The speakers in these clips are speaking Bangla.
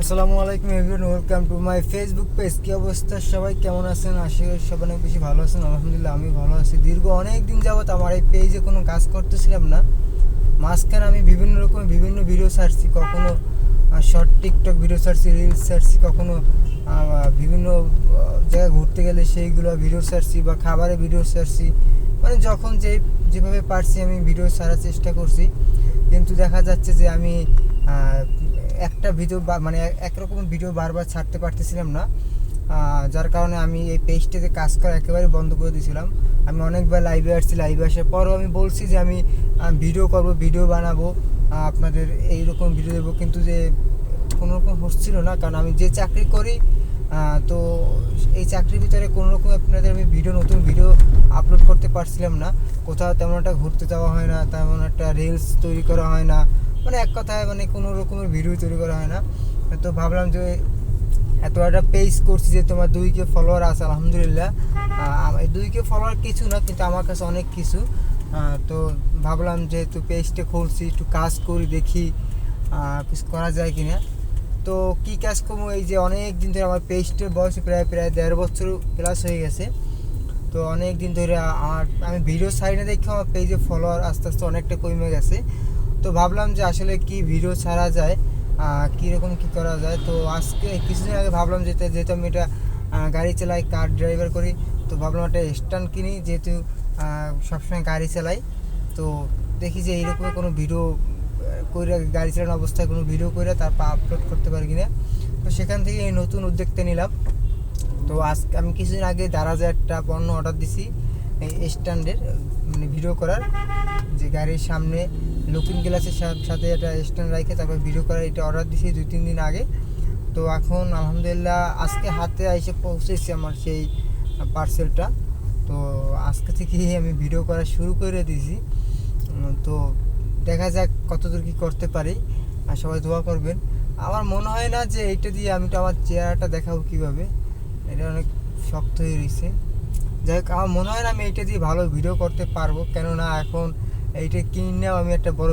আসসালামু আলাইকুম everyone, welcome to my Facebook page. কী অবস্থা সবাই, কেমন আছেন? আশা করি সবাই অনেক বেশি ভালো আছেন। আলহামদুলিল্লাহ আমি ভালো আছি। দীর্ঘ অনেক দিন যাবত আমার এই পেজে কোনো কাজ করতেছিলাম না। মাঝখানে আমি বিভিন্ন রকমের বিভিন্ন ভিডিও ছাড়ছি, কখনো শর্ট টিকটক ভিডিও ছাড়ছি, রিলস ছাড়ছি, কখনো বিভিন্ন জায়গায় ঘুরতে গেলে সেইগুলো ভিডিও ছাড়ছি, বা খাবারের ভিডিও ছাড়ছি। মানে যখন যেভাবে পারছি আমি ভিডিও ছাড়ার চেষ্টা করছি, কিন্তু দেখা যাচ্ছে যে আমি একটা ভিডিও মানে একরকম ভিডিও বারবার ছাড়তে পারতেছিলাম না। যার কারণে আমি এই পেজটাতে কাজ করা একেবারে বন্ধ করে দিয়েছিলাম। আমি অনেকবার লাইভে আসছি, লাইভে আসার পরও আমি বলছি যে আমি ভিডিও করব, ভিডিও বানাবো, আপনাদের এইরকম ভিডিও দেবো, কিন্তু যে কোনো রকম হচ্ছিল না। কারণ আমি যে চাকরি করি, তো এই চাকরির ভিতরে কোনো রকম আপনাদের আমি নতুন ভিডিও আপলোড করতে পারছিলাম না। কোথাও তেমন একটা ঘুরতে যাওয়া হয় না, তেমন একটা রিলস তৈরি করা হয় না, মানে এক কথায় মানে কোনো রকমের ভিডিও তৈরি করা হয় না। তো ভাবলাম যে এত একটা পেজ করছি, যে তোমার 2K ফলোয়ার আছে, আলহামদুলিল্লাহ। এই 2K ফলোয়ার কিছু না, কিন্তু আমার কাছে অনেক কিছু। তো ভাবলাম যেহেতু পেজটা খুলছি, একটু কাজ করি, দেখি কিছু করা যায় কিনা। তো কী কাজ করবো, এই যে অনেক দিন ধরে আমার পেজটার বয়স প্রায় 1.5 বছর প্লাস হয়ে গেছে। তো অনেক দিন ধরে আমি ভিডিও ছাড়ি না দেখে আমার পেজে ফলোয়ার আস্তে আস্তে অনেকটা কমে গেছে। তো ভাবলাম যে আসলে কি ভিডিও ছাড়া যায়, কীরকম কী করা যায়। তো আজকে কিছুদিন আগে ভাবলাম যেহেতু আমি এটা গাড়ি চালাই, কার ড্রাইভার করি, তো ভাবলাম একটা স্ট্যান্ড কিনি, যেহেতু সবসময় গাড়ি চালাই। তো দেখি যে এইরকম কোনো ভিডিও করে, গাড়ি চালানো অবস্থায় কোনো ভিডিও করে তারপর আপলোড করতে পারি কিনা। তো সেখান থেকে এই নতুন উদ্যোগটা নিলাম। তো আজকে আমি কিছুদিন আগে দারাজে একটা পণ্য অর্ডার দিছি, এই স্ট্যান্ডের, মানে ভিডিও করার, যে গাড়ির সামনে লুকিং গ্লাসের সাথে একটা স্ট্যান্ড রেখে তারপর ভিডিও করার, এটা অর্ডার দিছি 2-3 দিন আগে। তো এখন আলহামদুলিল্লাহ আজকে হাতে এসে পৌঁছেছি আমার সেই পার্সেলটা। তো আজকে থেকেই আমি ভিডিও করা শুরু করে দিয়েছি। তো দেখা যাক কতদূর কী করতে পারি, আর সবাই দোয়া করবেন। আমার মনে হয় না যে এইটা দিয়ে আমি তো আমার চেহারাটা দেখাবো কীভাবে, এটা অনেক শক্ত হয়ে রয়েছে। যাই হোক, আমার মনে হয় না আমি এইটা দিয়ে ভালো ভিডিও করতে পারবো, কেননা এখন এইটা কিনেও আমি একটা বড়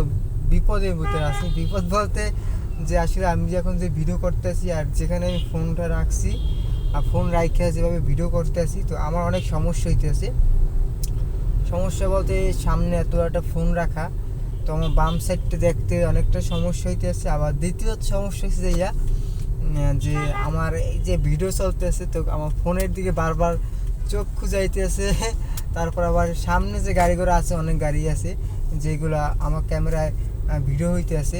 বিপদের ভিতরে আছি। বিপদ বলতে যে আসলে আমি যখন যে ভিডিও করতেছি আর যেখানে আমি ফোনটা রাখছি, আর ফোন রাখে যেভাবে ভিডিও করতে আসি, তো আমার অনেক সমস্যা হইতেছে। সমস্যা বলতে সামনে এত একটা ফোন রাখা, তো আমার বাম সাইডটা দেখতে অনেকটা সমস্যা হইতেছে। আবার দ্বিতীয় সমস্যা হচ্ছে যে আমার এই যে ভিডিও চলতেছে, তো আমার ফোনের দিকে বারবার চোখ খুঁজাইতেছে। তারপর আবার সামনে যে গাড়িগুলো আছে, অনেক গাড়ি আছে যেগুলো আমার ক্যামেরায় ভিডিও হইতে আছে,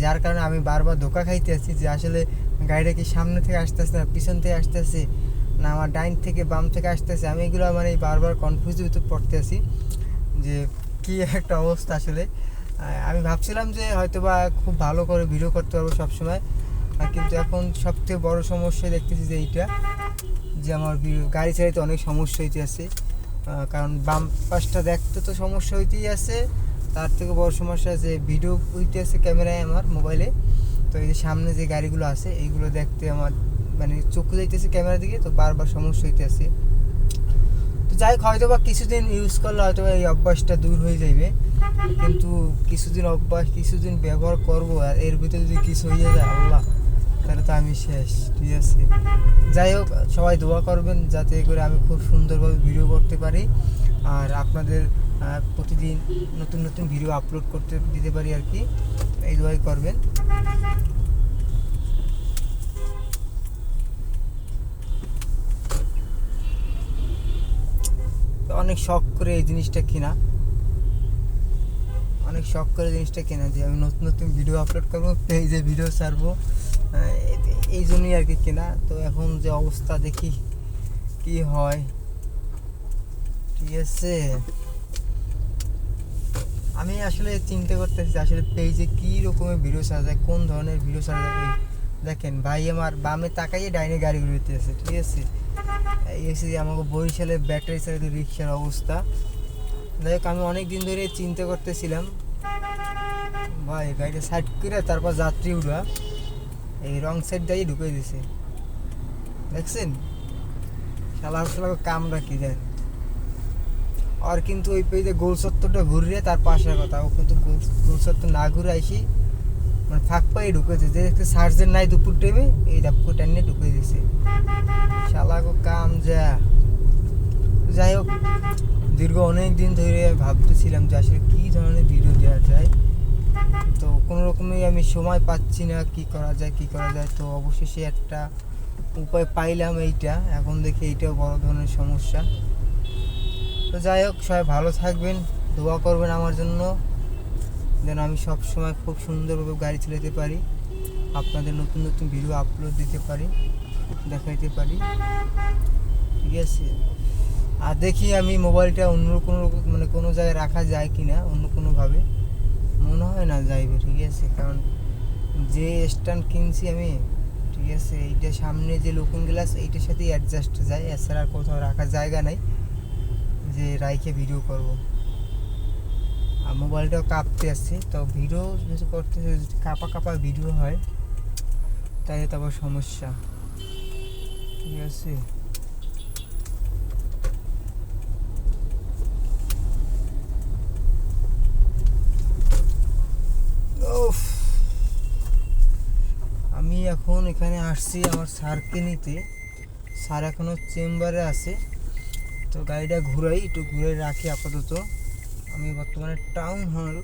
যার কারণে আমি বারবার ধোকা খাইতে আছি যে আসলে গাড়িটা কি সামনে থেকে আসতেছে না পিছন থেকে আসতেছে, না আমার ডাইন থেকে বাম থেকে আসতেছে। আমি এগুলো মানে বারবার কনফিউজ হইতে পড়তে আছি যে কী একটা অবস্থা আসলে। আমি ভাবছিলাম যে হয়তো বা খুব ভালো করে ভিডিও করতে পারবো সবসময়, কিন্তু এখন সবথেকে বড় সমস্যা দেখতেছি যে এইটা, যে আমার গাড়ি চালাইতে অনেক সমস্যা হইতে আছে। কারণ বাম পাশটা দেখতে তো সমস্যা হইতেই আছে, তার থেকে বড় সমস্যা যে ভিডিও হইতে আছে ক্যামেরায় আমার মোবাইলে। তো এই যে সামনে যে গাড়িগুলো আছে এইগুলো দেখতে আমার মানে চোখ যাইতেছে ক্যামেরা দিকে, তো বারবার সমস্যা হইতে আছে। তো যাই হোক, হয়তো বা কিছুদিন ইউজ করলে হয়তো এই অভ্যাসটা দূর হয়ে যাবে, কিন্তু কিছুদিন ব্যবহার করবো, আর এর ভিতরে যদি কিছু হয়ে যায় আল্লাহ, তাহলে তো আমি শেষ। ঠিক আছে, যাই হোক, সবাই দোয়া করবেন যাতে করে আমি খুব সুন্দরভাবে ভিডিও করতে পারি, আর আপনাদের প্রতিদিন নতুন নতুন ভিডিও আপলোড করতে দিতে পারি আর কি। এই দোয়াই করবেন। অনেক শখ করে এই জিনিসটা কেনা, যে আমি নতুন নতুন ভিডিও আপলোড করবো, পেজে ভিডিও ছাড়বো, এই জন্যই আর কি কেনা। তো এখন যে অবস্থা দেখি কি হয়। ঠিক আছে, আমি আসলে চিন্তা করতেছি আসলে পেজে কী রকমের ভিডিও ছাড়া যায়, কোন ধরনের ভিডিও ছাড়া যায়। দেখেন ভাই, আমার বামে তাকাইয়ে ডাইনে গাড়িগুলো আছে। ঠিক আছে, এই হচ্ছে আমাকে বরিশালের ব্যাটারি চালিত রিক্সার অবস্থা। যাই হোক, আমি অনেক দিন ধরে চিন্তা করতেছিলাম ভাই গাড়িটা সাইড করে তারপর যাত্রী উঠা, এই রং সাইড দিয়ে ঢুকে দিছে। দেখছেন শালা কামরা কি দেন। আর কিন্তু ওই পেজে গোল সত্তরটা ঘুরিয়ে তার পাশের কথা, ও কিন্তু গোল সত্তর না ঘুরে আইসি মানে ফাঁক পায়ে ঢুকেছে, যে সার্জের নাই দুপুর টাইমে এই ডাবকো টাইনে ঢুকে দিছে শালাগো কাম যা। যাই হোক, দীর্ঘ অনেক দিন ধরে ভাবতেছিলাম যে আসলে কী ধরনের ভিডিও দেওয়া যায়, তো কোনো রকমই আমি সময় পাচ্ছি না, কি করা যায়। তো অবশেষে একটা উপায় পাইলাম, এইটা এখন দেখি এইটাও বড় ধরনের সমস্যা। তো যাই হোক, সবাই ভালো থাকবেন, দোয়া করবেন আমার জন্য, যেন আমি সব সময় খুব সুন্দরভাবে গাড়ি চালাতে পারি, আপনাদের নতুন নতুন ভিডিও আপলোড দিতে পারি, দেখাইতে পারি, ঠিক আছে। আর দেখি আমি মোবাইলটা অন্য কোনো মানে কোনো জায়গায় রাখা যায় কি না, অন্য কোনোভাবে মনে হয় না যাইবে, ঠিক আছে। কারণ যে স্ট্যান্ড কিনছি আমি, ঠিক আছে, এইটা সামনে যে লুকিং গ্লাস এইটার সাথেই অ্যাডজাস্ট যায়, এছাড়া আর কোথাও রাখার জায়গা নাই যে রাইখে ভিডিও করব। আর মোবাইলটাও কাঁপতে আসছে, তো ভিডিও যদি করতে যদি কাঁপা ভিডিও হয় তাহলে তো আবার সমস্যা, ঠিক আছে। উফ, আমি এখন এখানে আসছি আমার স্যারকে নিতে, স্যার এখনও চেম্বারে আছে, তো গাড়িটা ঘুরে রাখি আপাতত। আমি বর্তমানে টাউন হল,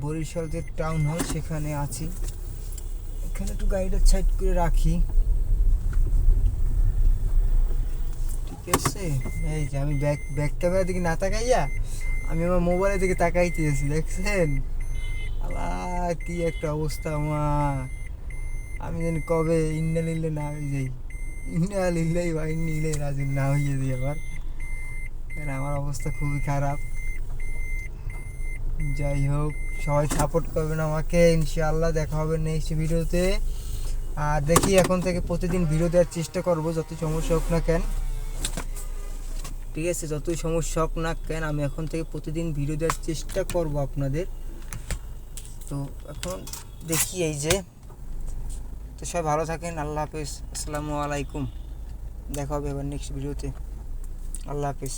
বরিশাল যে টাউন হল সেখানে আছি, এখানে একটু গাড়িটা সাইড করে রাখি, ঠিক আছে। এই যে আমি ব্যাক ক্যামেরার দিকে না তাকাইয়া আমি আমার মোবাইলের দিকে তাকাইতেছি, দেখছেন? আল্লাহ কি একটা অবস্থা আমার, আমি জানি কবে ইন্না নিলে না হয়ে যাই, ইন্না লিল্লাই বা নিলে রাজি না হয়ে যাই আবার, কারণ আমার অবস্থা খুবই খারাপ। যাই হোক, সবাই সাপোর্ট করবেন আমাকে, ইনশাআল্লাহ দেখা হবে নেক্সট ভিডিওতে। আর দেখি এখন থেকে প্রতিদিন ভিডিও দেওয়ার চেষ্টা করব, যত সমস্যা হোক না কেন, ঠিক আছে, যতই সমস্যা হোক না কেন আমি এখন থেকে প্রতিদিন ভিডিও দেওয়ার চেষ্টা করব আপনাদের। তো এখন দেখি, এই যে, তো সবাই ভালো থাকেন, আল্লাহ হাফেজ, আসসালামু আলাইকুম, দেখা হবে এবার নেক্সট ভিডিওতে, আল্লাহ হাফেজ।